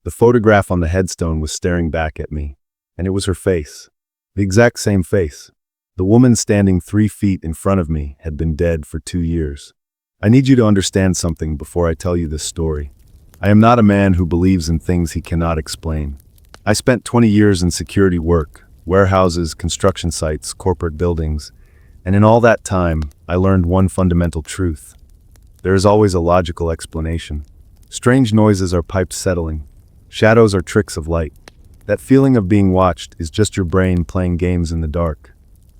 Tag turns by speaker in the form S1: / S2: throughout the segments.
S1: The photograph on the headstone was staring back at me, and it was her face. The exact same face. The woman standing 3 feet in front of me had been dead for 2 years. I need you to understand something before I tell you this story. I am not a man who believes in things he cannot explain. I spent 20 years in security work, warehouses, construction sites, corporate buildings, and in all that time, I learned one fundamental truth. There is always a logical explanation. Strange noises are pipes settling. Shadows are tricks of light. That feeling of being watched is just your brain playing games in the dark.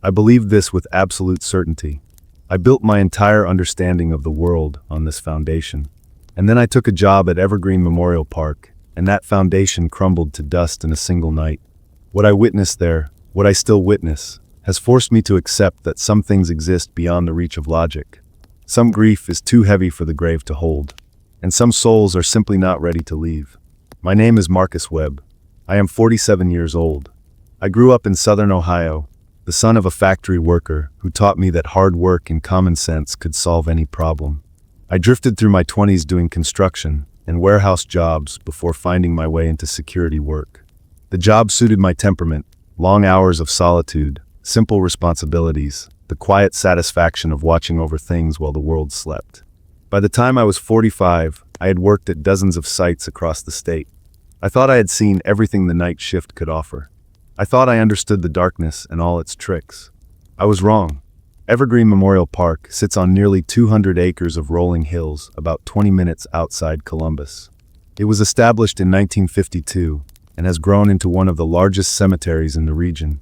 S1: I believed this with absolute certainty. I built my entire understanding of the world on this foundation. And then I took a job at Evergreen Memorial Park, and that foundation crumbled to dust in a single night. What I witnessed there, what I still witness, has forced me to accept that some things exist beyond the reach of logic. Some grief is too heavy for the grave to hold, and some souls are simply not ready to leave. My name is Marcus Webb. I am 47 years old. I grew up in southern Ohio, the son of a factory worker who taught me that hard work and common sense could solve any problem. I drifted through my 20s doing construction and warehouse jobs before finding my way into security work. The job suited my temperament: long hours of solitude, simple responsibilities, the quiet satisfaction of watching over things while the world slept. By the time I was 45, I had worked at dozens of sites across the state. I thought I had seen everything the night shift could offer. I thought I understood the darkness and all its tricks. I was wrong. Evergreen Memorial Park sits on nearly 200 acres of rolling hills about 20 minutes outside Columbus. It was established in 1952 and has grown into one of the largest cemeteries in the region,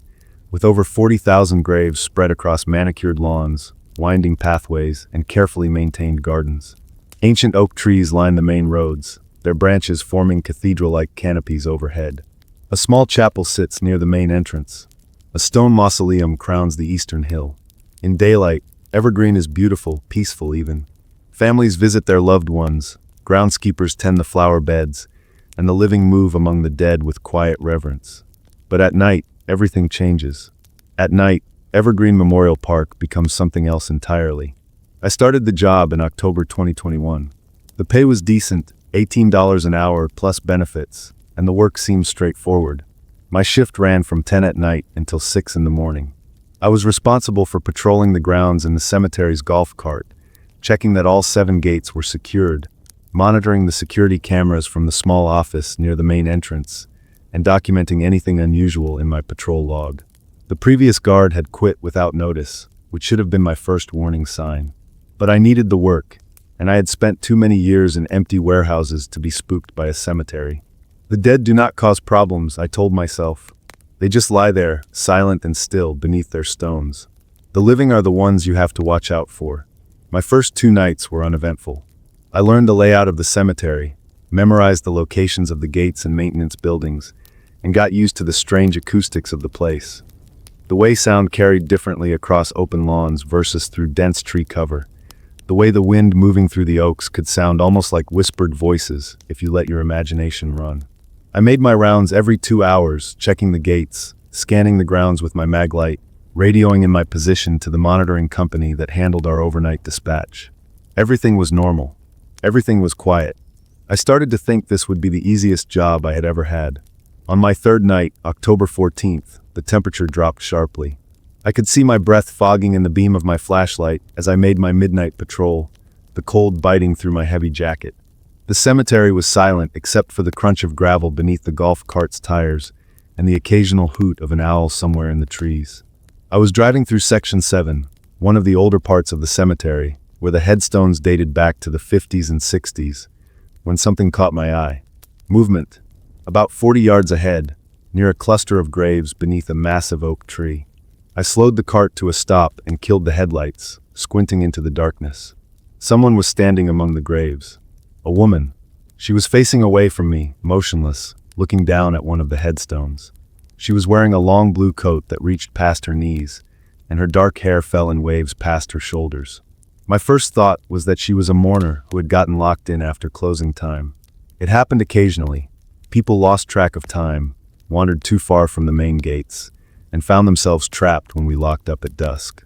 S1: with over 40,000 graves spread across manicured lawns, winding pathways, and carefully maintained gardens. Ancient oak trees line the main roads, their branches forming cathedral-like canopies overhead. A small chapel sits near the main entrance. A stone mausoleum crowns the eastern hill. In daylight, Evergreen is beautiful, peaceful even. Families visit their loved ones, groundskeepers tend the flower beds, and the living move among the dead with quiet reverence. But at night, everything changes. At night, Evergreen Memorial Park becomes something else entirely. I started the job in October 2021. The pay was decent, $18 an hour plus benefits, and the work seemed straightforward. My shift ran from 10 at night until 6 in the morning. I was responsible for patrolling the grounds in the cemetery's golf cart, checking that all 7 gates were secured, monitoring the security cameras from the small office near the main entrance, and documenting anything unusual in my patrol log. The previous guard had quit without notice, which should have been my first warning sign. But I needed the work, and I had spent too many years in empty warehouses to be spooked by a cemetery. The dead do not cause problems, I told myself. They just lie there, silent and still, beneath their stones. The living are the ones you have to watch out for. My first 2 nights were uneventful. I learned the layout of the cemetery, memorized the locations of the gates and maintenance buildings, and got used to the strange acoustics of the place. The way sound carried differently across open lawns versus through dense tree cover. The way the wind moving through the oaks could sound almost like whispered voices if you let your imagination run. I made my rounds every 2 hours, checking the gates, scanning the grounds with my mag light, radioing in my position to the monitoring company that handled our overnight dispatch. Everything was normal. Everything was quiet. I started to think this would be the easiest job I had ever had. On my 3rd night, October 14th, the temperature dropped sharply. I could see my breath fogging in the beam of my flashlight as I made my midnight patrol, the cold biting through my heavy jacket. The cemetery was silent except for the crunch of gravel beneath the golf cart's tires and the occasional hoot of an owl somewhere in the trees. I was driving through Section 7, one of the older parts of the cemetery, where the headstones dated back to the 50s and 60s, when something caught my eye. Movement. About 40 yards ahead, near a cluster of graves beneath a massive oak tree. I slowed the cart to a stop and killed the headlights, squinting into the darkness. Someone was standing among the graves. A woman. She was facing away from me, motionless, looking down at one of the headstones. She was wearing a long blue coat that reached past her knees, and her dark hair fell in waves past her shoulders. My first thought was that she was a mourner who had gotten locked in after closing time. It happened occasionally. People lost track of time, wandered too far from the main gates, and found themselves trapped when we locked up at dusk.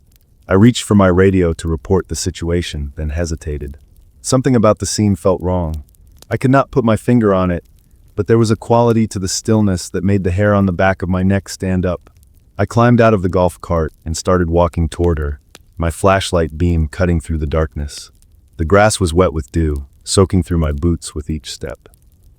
S1: I reached for my radio to report the situation, then hesitated. Something about the scene felt wrong. I could not put my finger on it, but there was a quality to the stillness that made the hair on the back of my neck stand up. I climbed out of the golf cart and started walking toward her, my flashlight beam cutting through the darkness. The grass was wet with dew, soaking through my boots with each step.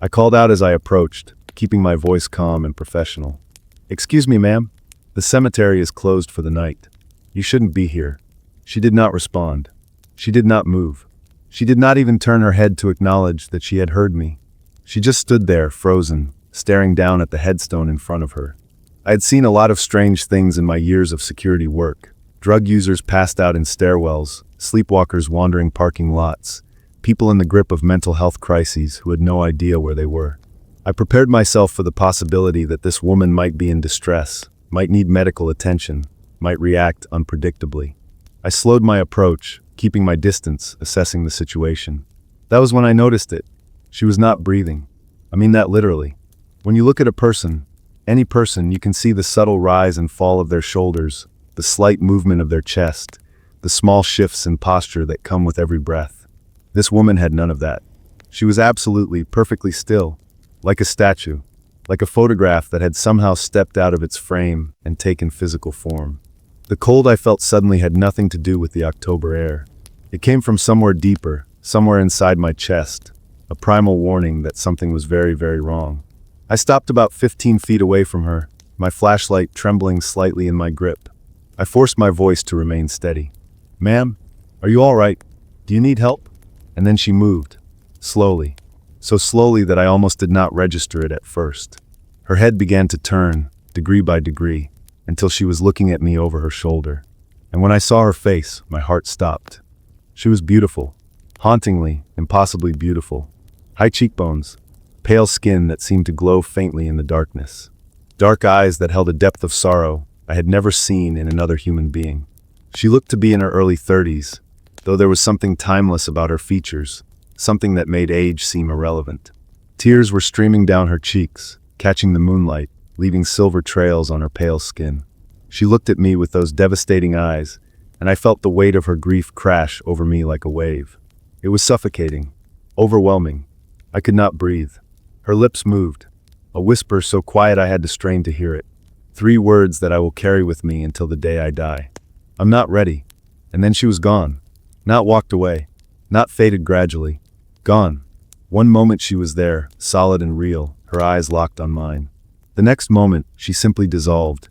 S1: I called out as I approached, keeping my voice calm and professional. "Excuse me, ma'am. The cemetery is closed for the night. You shouldn't be here." She did not respond. She did not move. She did not even turn her head to acknowledge that she had heard me. She just stood there, frozen, staring down at the headstone in front of her. I had seen a lot of strange things in my years of security work. Drug users passed out in stairwells, sleepwalkers wandering parking lots, people in the grip of mental health crises who had no idea where they were. I prepared myself for the possibility that this woman might be in distress, might need medical attention, might react unpredictably. I slowed my approach, keeping my distance, assessing the situation. That was when I noticed it. She was not breathing. I mean that literally. When you look at a person, any person, you can see the subtle rise and fall of their shoulders, the slight movement of their chest, the small shifts in posture that come with every breath. This woman had none of that. She was absolutely, perfectly still, like a statue, like a photograph that had somehow stepped out of its frame and taken physical form. The cold I felt suddenly had nothing to do with the October air. It came from somewhere deeper, somewhere inside my chest, a primal warning that something was very, very wrong. I stopped about 15 feet away from her, my flashlight trembling slightly in my grip. I forced my voice to remain steady. "Ma'am, are you all right? Do you need help?" And then she moved, slowly, so slowly that I almost did not register it at first. Her head began to turn, degree by degree, until she was looking at me over her shoulder. And when I saw her face, my heart stopped. She was beautiful, hauntingly, impossibly beautiful. High cheekbones, pale skin that seemed to glow faintly in the darkness. Dark eyes that held a depth of sorrow I had never seen in another human being. She looked to be in her early 30s, though there was something timeless about her features, something that made age seem irrelevant. Tears were streaming down her cheeks, catching the moonlight, leaving silver trails on her pale skin. She looked at me with those devastating eyes, and I felt the weight of her grief crash over me like a wave. It was suffocating, overwhelming. I could not breathe. Her lips moved, a whisper so quiet I had to strain to hear it. 3 words that I will carry with me until the day I die. "I'm not ready." And then she was gone. Not walked away. Not faded gradually. Gone. One moment she was there, solid and real, her eyes locked on mine. The next moment, she simply dissolved,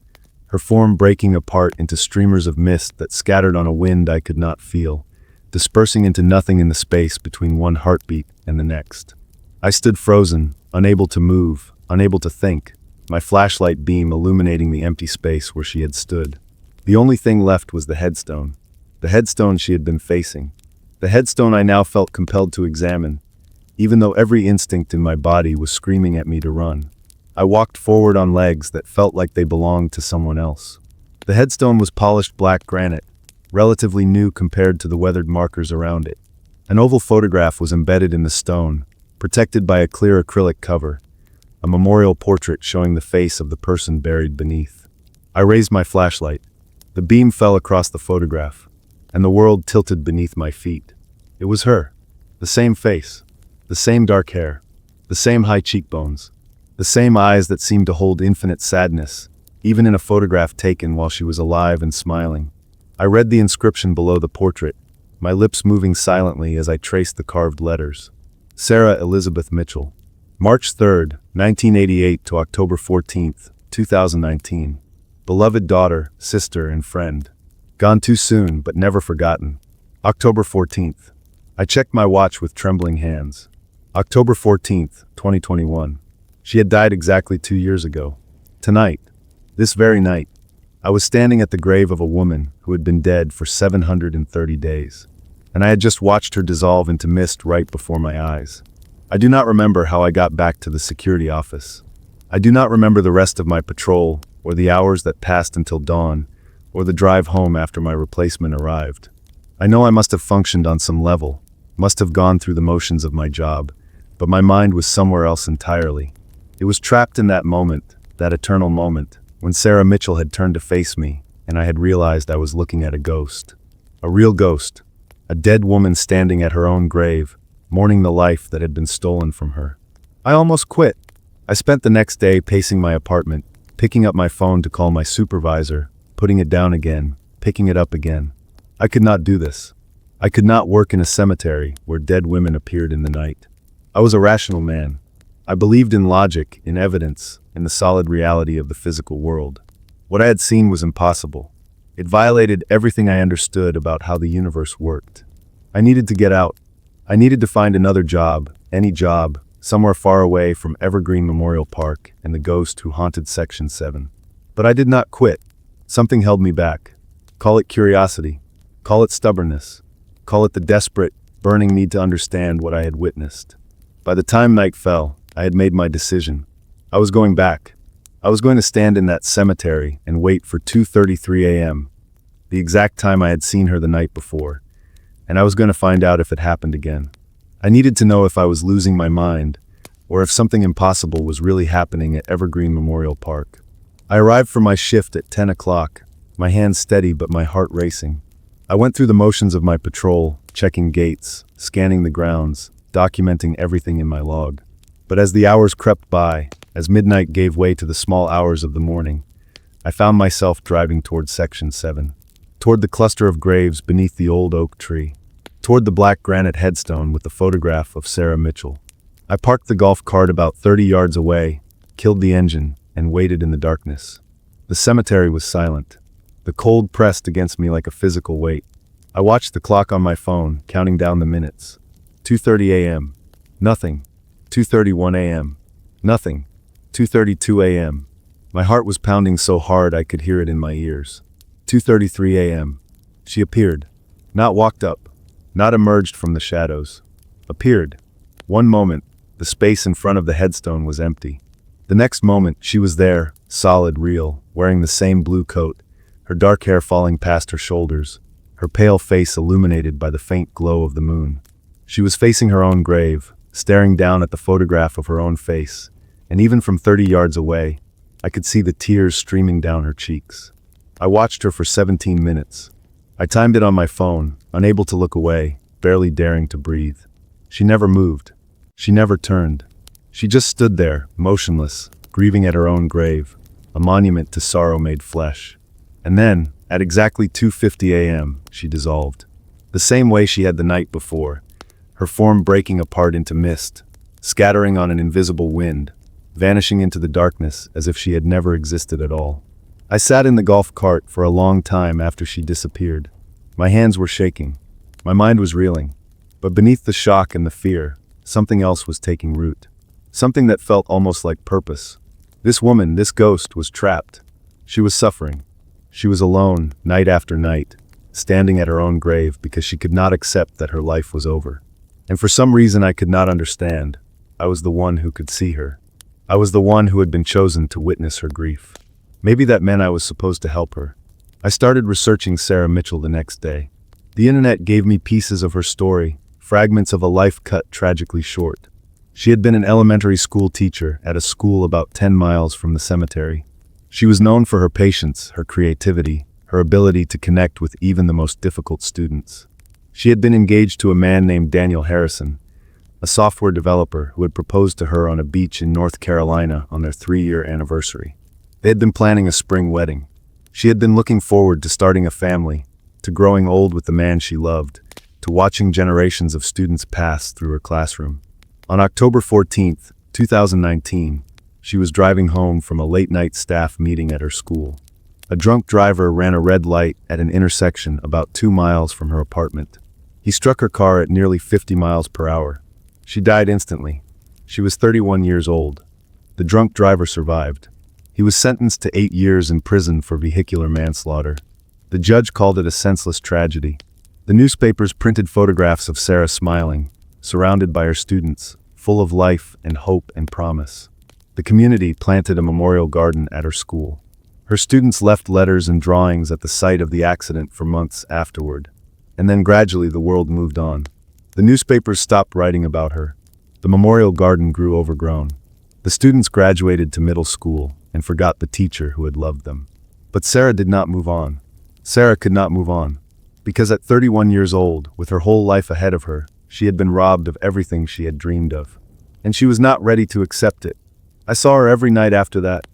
S1: her form breaking apart into streamers of mist that scattered on a wind I could not feel, dispersing into nothing in the space between one heartbeat and the next. I stood frozen, unable to move, unable to think, my flashlight beam illuminating the empty space where she had stood. The only thing left was the headstone she had been facing, the headstone I now felt compelled to examine, even though every instinct in my body was screaming at me to run. I walked forward on legs that felt like they belonged to someone else. The headstone was polished black granite, relatively new compared to the weathered markers around it. An oval photograph was embedded in the stone, protected by a clear acrylic cover, a memorial portrait showing the face of the person buried beneath. I raised my flashlight. The beam fell across the photograph, and the world tilted beneath my feet. It was her. The same face, the same dark hair, the same high cheekbones, the same eyes that seemed to hold infinite sadness, even in a photograph taken while she was alive and smiling. I read the inscription below the portrait, my lips moving silently as I traced the carved letters. Sarah Elizabeth Mitchell. March 3rd, 1988 to October 14th, 2019. Beloved daughter, sister, and friend. Gone too soon, but never forgotten. October 14th. I checked my watch with trembling hands. October 14th, 2021. She had died exactly 2 years ago. Tonight, this very night, I was standing at the grave of a woman who had been dead for 730 days, and I had just watched her dissolve into mist right before my eyes. I do not remember how I got back to the security office. I do not remember the rest of my patrol, or the hours that passed until dawn, or the drive home after my replacement arrived. I know I must have functioned on some level, must have gone through the motions of my job, but my mind was somewhere else entirely. It was trapped in that moment, that eternal moment, when Sarah Mitchell had turned to face me, and I had realized I was looking at a ghost. A real ghost. A dead woman standing at her own grave, mourning the life that had been stolen from her. I almost quit. I spent the next day pacing my apartment, picking up my phone to call my supervisor, putting it down again, picking it up again. I could not do this. I could not work in a cemetery where dead women appeared in the night. I was a rational man. I believed in logic, in evidence, in the solid reality of the physical world. What I had seen was impossible. It violated everything I understood about how the universe worked. I needed to get out. I needed to find another job, any job, somewhere far away from Evergreen Memorial Park and the ghost who haunted Section 7. But I did not quit. Something held me back. Call it curiosity. Call it stubbornness. Call it the desperate, burning need to understand what I had witnessed. By the time night fell, I had made my decision. I was going back. I was going to stand in that cemetery and wait for 2:33 a.m., the exact time I had seen her the night before, and I was going to find out if it happened again. I needed to know if I was losing my mind, or if something impossible was really happening at Evergreen Memorial Park. I arrived for my shift at 10 o'clock, my hands steady but my heart racing. I went through the motions of my patrol, checking gates, scanning the grounds, documenting everything in my log. But as the hours crept by, as midnight gave way to the small hours of the morning, I found myself driving toward Section 7, toward the cluster of graves beneath the old oak tree, toward the black granite headstone with the photograph of Sarah Mitchell. I parked the golf cart about 30 yards away, killed the engine, and waited in the darkness. The cemetery was silent. The cold pressed against me like a physical weight. I watched the clock on my phone, counting down the minutes. 2:30 a.m. Nothing. 2:31 a.m. Nothing. 2:32 a.m. My heart was pounding so hard I could hear it in my ears. 2:33 a.m. She appeared. Not walked up. Not emerged from the shadows. Appeared. One moment, the space in front of the headstone was empty. The next moment, she was there, solid, real, wearing the same blue coat, her dark hair falling past her shoulders, her pale face illuminated by the faint glow of the moon. She was facing her own grave, staring down at the photograph of her own face, and even from 30 yards away, I could see the tears streaming down her cheeks. I watched her for 17 minutes. I timed it on my phone, unable to look away, barely daring to breathe. She never moved. She never turned. She just stood there, motionless, grieving at her own grave, a monument to sorrow made flesh. And then, at exactly 2:50 a.m., she dissolved. The same way she had the night before, her form breaking apart into mist, scattering on an invisible wind, vanishing into the darkness as if she had never existed at all. I sat in the golf cart for a long time after she disappeared. My hands were shaking. My mind was reeling. But beneath the shock and the fear, something else was taking root. Something that felt almost like purpose. This woman, this ghost, was trapped. She was suffering. She was alone, night after night, standing at her own grave because she could not accept that her life was over. And for some reason I could not understand, I was the one who could see her. I was the one who had been chosen to witness her grief. Maybe that meant I was supposed to help her. I started researching Sarah Mitchell the next day. The internet gave me pieces of her story, fragments of a life cut tragically short. She had been an elementary school teacher at a school about 10 miles from the cemetery. She was known for her patience, her creativity, her ability to connect with even the most difficult students. She had been engaged to a man named Daniel Harrison, a software developer who had proposed to her on a beach in North Carolina on their 3-year anniversary. They had been planning a spring wedding. She had been looking forward to starting a family, to growing old with the man she loved, to watching generations of students pass through her classroom. On October 14th, 2019, she was driving home from a late-night staff meeting at her school. A drunk driver ran a red light at an intersection about 2 miles from her apartment. He struck her car at nearly 50 miles per hour. She died instantly. She was 31 years old. The drunk driver survived. He was sentenced to 8 years in prison for vehicular manslaughter. The judge called it a senseless tragedy. The newspapers printed photographs of Sarah smiling, surrounded by her students, full of life and hope and promise. The community planted a memorial garden at her school. Her students left letters and drawings at the site of the accident for months afterward. And then gradually the world moved on. The newspapers stopped writing about her. The memorial garden grew overgrown. The students graduated to middle school and forgot the teacher who had loved them. But Sarah did not move on. Sarah could not move on. Because at 31 years old, with her whole life ahead of her, she had been robbed of everything she had dreamed of. And she was not ready to accept it. I saw her every night after that.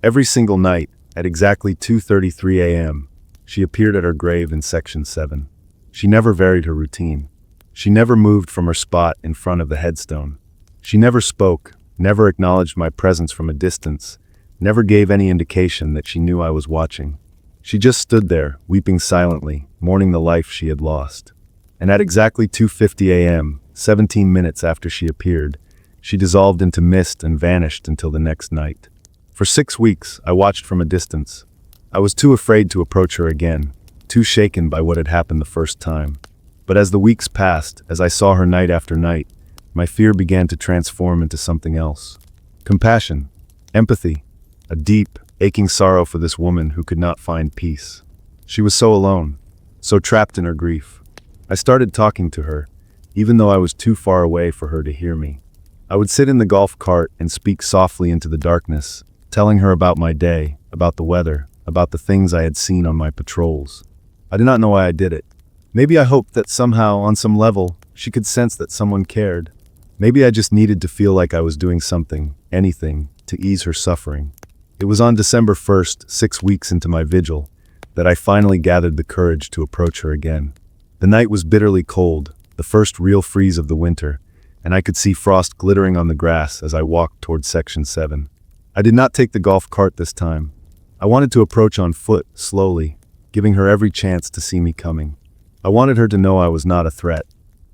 S1: Every single night, at exactly 2:33 a.m., she appeared at her grave in Section 7. She never varied her routine. She never moved from her spot in front of the headstone. She never spoke, never acknowledged my presence from a distance, never gave any indication that she knew I was watching. She just stood there, weeping silently, mourning the life she had lost. And at exactly 2:50 a.m., 17 minutes after she appeared, she dissolved into mist and vanished until the next night. For 6 weeks, I watched from a distance. I was too afraid to approach her again, too shaken by what had happened the first time. But as the weeks passed, as I saw her night after night, my fear began to transform into something else. Compassion, empathy, a deep, aching sorrow for this woman who could not find peace. She was so alone, so trapped in her grief. I started talking to her, even though I was too far away for her to hear me. I would sit in the golf cart and speak softly into the darkness, telling her about my day, about the weather, about the things I had seen on my patrols. I did not know why I did it. Maybe I hoped that somehow, on some level, she could sense that someone cared. Maybe I just needed to feel like I was doing something, anything, to ease her suffering. It was on December 1st, 6 weeks into my vigil, that I finally gathered the courage to approach her again. The night was bitterly cold, the first real freeze of the winter, and I could see frost glittering on the grass as I walked toward Section 7. I did not take the golf cart this time. I wanted to approach on foot, slowly, giving her every chance to see me coming. I wanted her to know I was not a threat.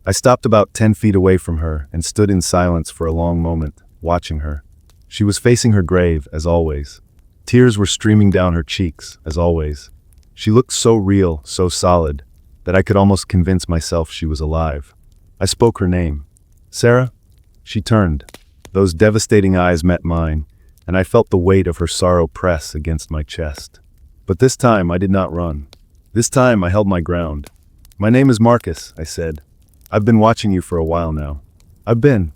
S1: I stopped about 10 feet away from her and stood in silence for a long moment, watching her. She was facing her grave, as always. Tears were streaming down her cheeks, as always. She looked so real, so solid, that I could almost convince myself she was alive. I spoke her name. Sarah? She turned. Those devastating eyes met mine, and I felt the weight of her sorrow press against my chest. But this time I did not run. This time I held my ground. My name is Marcus, I said. I've been watching you for a while now. I've been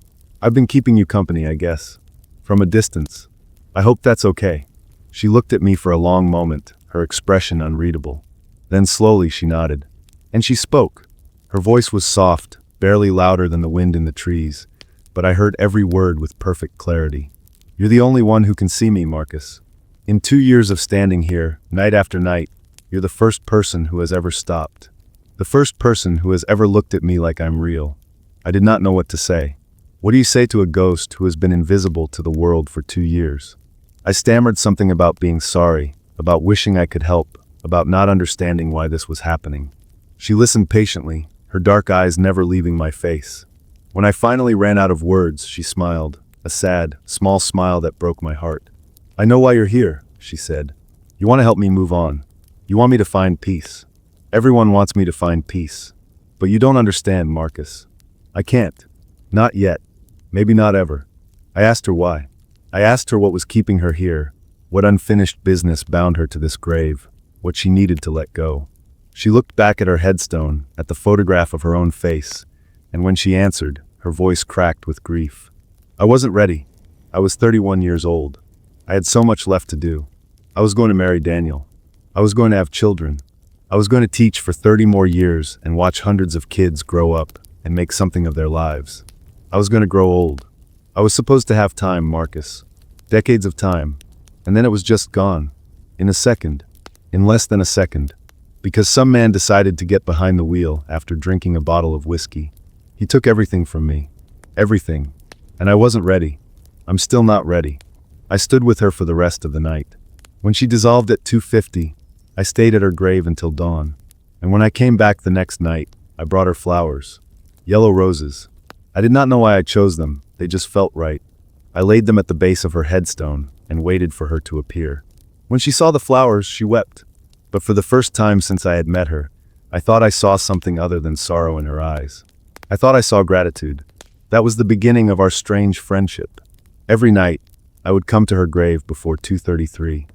S1: keeping you company, I guess. From a distance. I hope that's okay. She looked at me for a long moment, her expression unreadable. Then slowly she nodded. And she spoke. Her voice was soft, barely louder than the wind in the trees, but I heard every word with perfect clarity. You're the only one who can see me, Marcus. In 2 years of standing here, night after night, you're the first person who has ever stopped. The first person who has ever looked at me like I'm real. I did not know what to say. What do you say to a ghost who has been invisible to the world for 2 years? I stammered something about being sorry, about wishing I could help, about not understanding why this was happening. She listened patiently, her dark eyes never leaving my face. When I finally ran out of words, she smiled, a sad, small smile that broke my heart. I know why you're here, she said. You want to help me move on. You want me to find peace. Everyone wants me to find peace. But you don't understand, Marcus. I can't. Not yet. Maybe not ever. I asked her why. I asked her what was keeping her here, what unfinished business bound her to this grave, what she needed to let go. She looked back at her headstone, at the photograph of her own face, and when she answered, her voice cracked with grief. I wasn't ready. I was 31 years old. I had so much left to do. I was going to marry Daniel. I was going to have children. I was going to teach for 30 more years and watch hundreds of kids grow up and make something of their lives. I was going to grow old. I was supposed to have time, Marcus. Decades of time. And then it was just gone. In a second. In less than a second. Because some man decided to get behind the wheel after drinking a bottle of whiskey. He took everything from me. Everything. And I wasn't ready. I'm still not ready. I stood with her for the rest of the night. When she dissolved at 2:50, I stayed at her grave until dawn. And when I came back the next night, I brought her flowers. Yellow roses. I did not know why I chose them. They just felt right. I laid them at the base of her headstone and waited for her to appear. When she saw the flowers, she wept. But for the first time since I had met her, I thought I saw something other than sorrow in her eyes. I thought I saw gratitude. That was the beginning of our strange friendship. Every night, I would come to her grave before 2:33.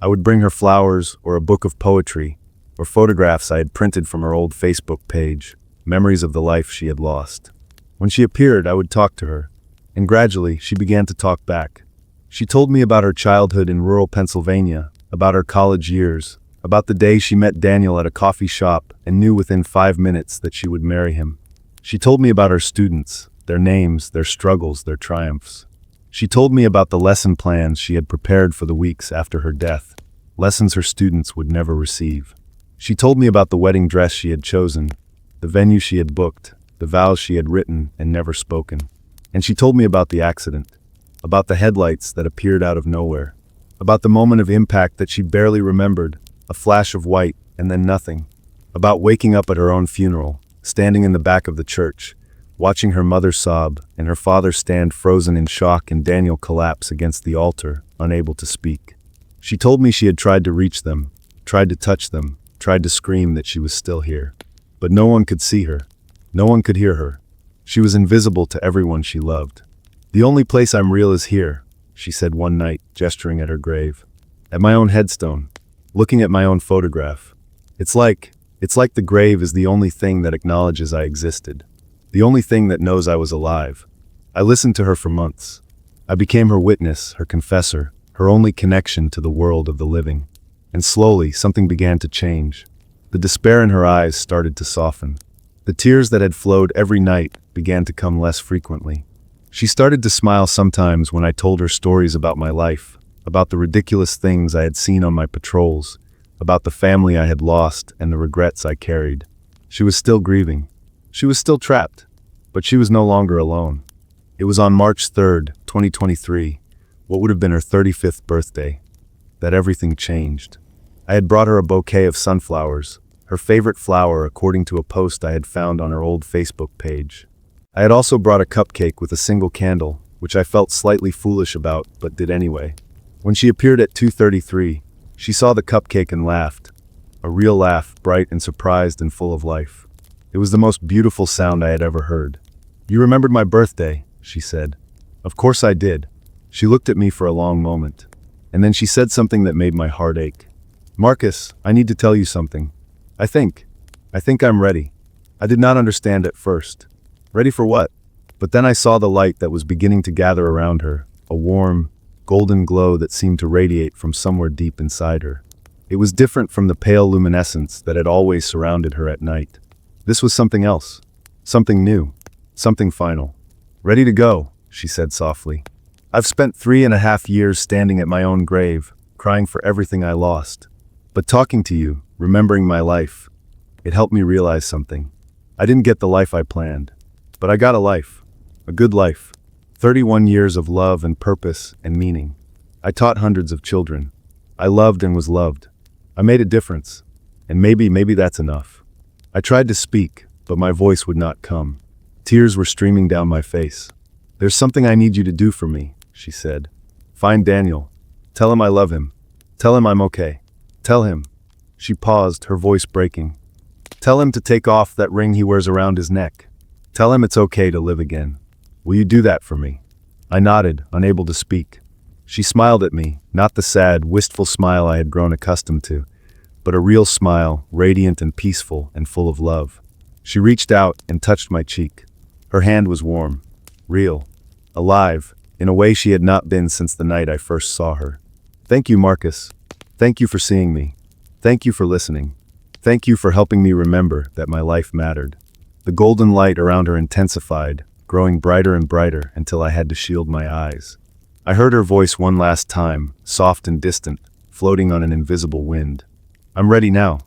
S1: I would bring her flowers or a book of poetry or photographs I had printed from her old Facebook page, memories of the life she had lost. When she appeared, I would talk to her, and gradually she began to talk back. She told me about her childhood in rural Pennsylvania, about her college years, about the day she met Daniel at a coffee shop and knew within 5 minutes that she would marry him. She told me about her students, their names, their struggles, their triumphs. She told me about the lesson plans she had prepared for the weeks after her death, lessons her students would never receive. She told me about the wedding dress she had chosen, the venue she had booked, the vows she had written and never spoken. And she told me about the accident, about the headlights that appeared out of nowhere, about the moment of impact that she barely remembered, a flash of white and then nothing, about waking up at her own funeral, standing in the back of the church, watching her mother sob and her father stand frozen in shock and Daniel collapse against the altar, unable to speak. She told me she had tried to reach them, tried to touch them, tried to scream that she was still here. But no one could see her. No one could hear her. She was invisible to everyone she loved. "The only place I'm real is here," she said one night, gesturing at her grave. "At my own headstone, looking at my own photograph. It's like the grave is the only thing that acknowledges I existed. The only thing that knows I was alive." I listened to her for months. I became her witness, her confessor, her only connection to the world of the living. And slowly, something began to change. The despair in her eyes started to soften. The tears that had flowed every night began to come less frequently. She started to smile sometimes when I told her stories about my life, about the ridiculous things I had seen on my patrols, about the family I had lost and the regrets I carried. She was still grieving. She was still trapped, but she was no longer alone. It was on March 3rd, 2023, what would have been her 35th birthday, that everything changed. I had brought her a bouquet of sunflowers, her favorite flower according to a post I had found on her old Facebook page. I had also brought a cupcake with a single candle, which I felt slightly foolish about, but did anyway. When she appeared at 2:33, she saw the cupcake and laughed. A real laugh, bright and surprised and full of life. It was the most beautiful sound I had ever heard. "You remembered my birthday," she said. Of course I did. She looked at me for a long moment. And then she said something that made my heart ache. "Marcus, I need to tell you something. I think I'm ready." I did not understand at first. Ready for what? But then I saw the light that was beginning to gather around her, a warm, golden glow that seemed to radiate from somewhere deep inside her. It was different from the pale luminescence that had always surrounded her at night. This was something else, something new, something final. "Ready to go," she said softly. "I've spent 3.5 years standing at my own grave, crying for everything I lost. But talking to you, remembering my life, it helped me realize something. I didn't get the life I planned, but I got a life, a good life. 31 years of love and purpose and meaning. I taught hundreds of children. I loved and was loved. I made a difference, and maybe that's enough." I tried to speak, but my voice would not come. Tears were streaming down my face. "There's something I need you to do for me," she said. "Find Daniel. Tell him I love him. Tell him I'm okay. Tell him." She paused, her voice breaking. "Tell him to take off that ring he wears around his neck. Tell him it's okay to live again. Will you do that for me?" I nodded, unable to speak. She smiled at me, not the sad, wistful smile I had grown accustomed to, but a real smile, radiant and peaceful and full of love. She reached out and touched my cheek. Her hand was warm, real, alive, in a way she had not been since the night I first saw her. "Thank you, Marcus. Thank you for seeing me. Thank you for listening. Thank you for helping me remember that my life mattered." The golden light around her intensified, growing brighter and brighter until I had to shield my eyes. I heard her voice one last time, soft and distant, floating on an invisible wind. "I'm ready now."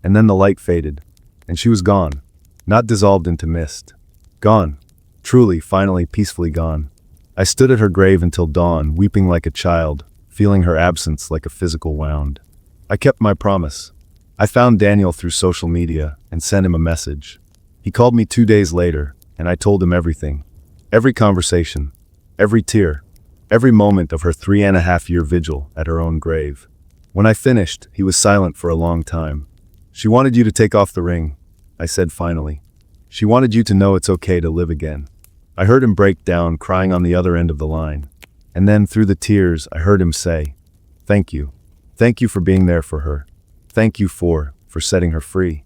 S1: And then the light faded, and she was gone, not dissolved into mist. Gone. Truly, finally, peacefully gone. I stood at her grave until dawn, weeping like a child, feeling her absence like a physical wound. I kept my promise. I found Daniel through social media and sent him a message. He called me 2 days later, and I told him everything. Every conversation, every tear, every moment of her 3.5-year vigil at her own grave. When I finished, he was silent for a long time. "She wanted you to take off the ring," I said finally. "She wanted you to know it's okay to live again." I heard him break down, crying on the other end of the line. And then, through the tears, I heard him say, "Thank you. Thank you for being there for her. Thank you for setting her free."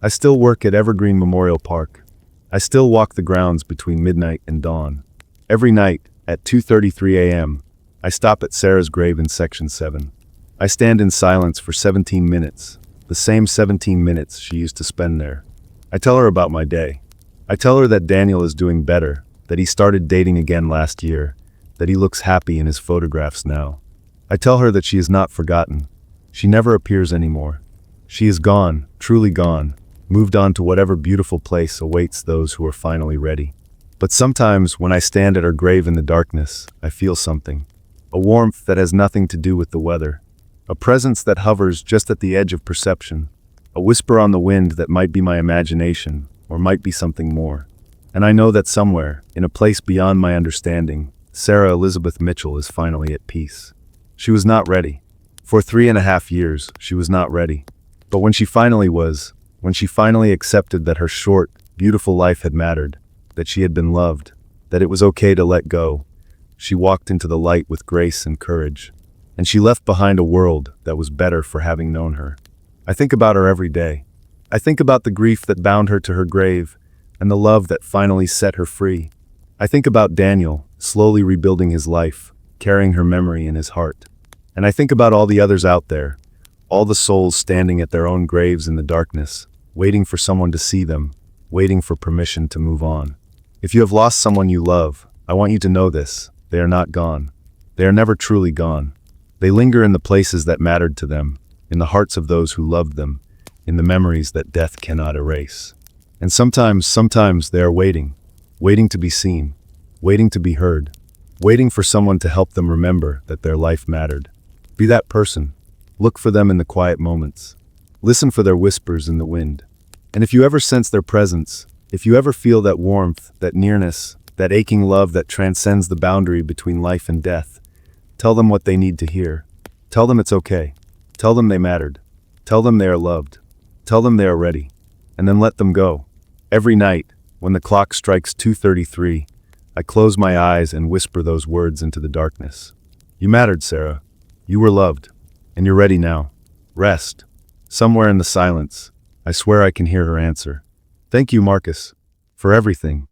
S1: I still work at Evergreen Memorial Park. I still walk the grounds between midnight and dawn. Every night, at 2:33 a.m., I stop at Sarah's grave in Section 7. I stand in silence for 17 minutes, the same 17 minutes she used to spend there. I tell her about my day. I tell her that Daniel is doing better, that he started dating again last year, that he looks happy in his photographs now. I tell her that she is not forgotten. She never appears anymore. She is gone, truly gone, moved on to whatever beautiful place awaits those who are finally ready. But sometimes when I stand at her grave in the darkness, I feel something. A warmth that has nothing to do with the weather. A presence that hovers just at the edge of perception. A whisper on the wind that might be my imagination, or might be something more. And I know that somewhere, in a place beyond my understanding, Sarah Elizabeth Mitchell is finally at peace. She was not ready. For 3.5 years, she was not ready. But when she finally was, when she finally accepted that her short, beautiful life had mattered, that she had been loved, that it was okay to let go, she walked into the light with grace and courage. And she left behind a world that was better for having known her. I think about her every day. I think about the grief that bound her to her grave, and the love that finally set her free. I think about Daniel, slowly rebuilding his life, carrying her memory in his heart. And I think about all the others out there, all the souls standing at their own graves in the darkness, waiting for someone to see them, waiting for permission to move on. If you have lost someone you love, I want you to know this: they are not gone. They are never truly gone. They linger in the places that mattered to them, in the hearts of those who loved them, in the memories that death cannot erase. And sometimes they are waiting to be seen, waiting to be heard, waiting for someone to help them remember that their life mattered. Be that person. Look for them in the quiet moments. Listen for their whispers in the wind. And if you ever sense their presence, if you ever feel that warmth, that nearness, that aching love that transcends the boundary between life and death, tell them what they need to hear. Tell them it's okay. Tell them they mattered. Tell them they are loved. Tell them they are ready. And then let them go. Every night, when the clock strikes 2:33, I close my eyes and whisper those words into the darkness. You mattered, Sarah. You were loved. And you're ready now. Rest. Somewhere in the silence, I swear I can hear her answer. Thank you, Marcus, for everything.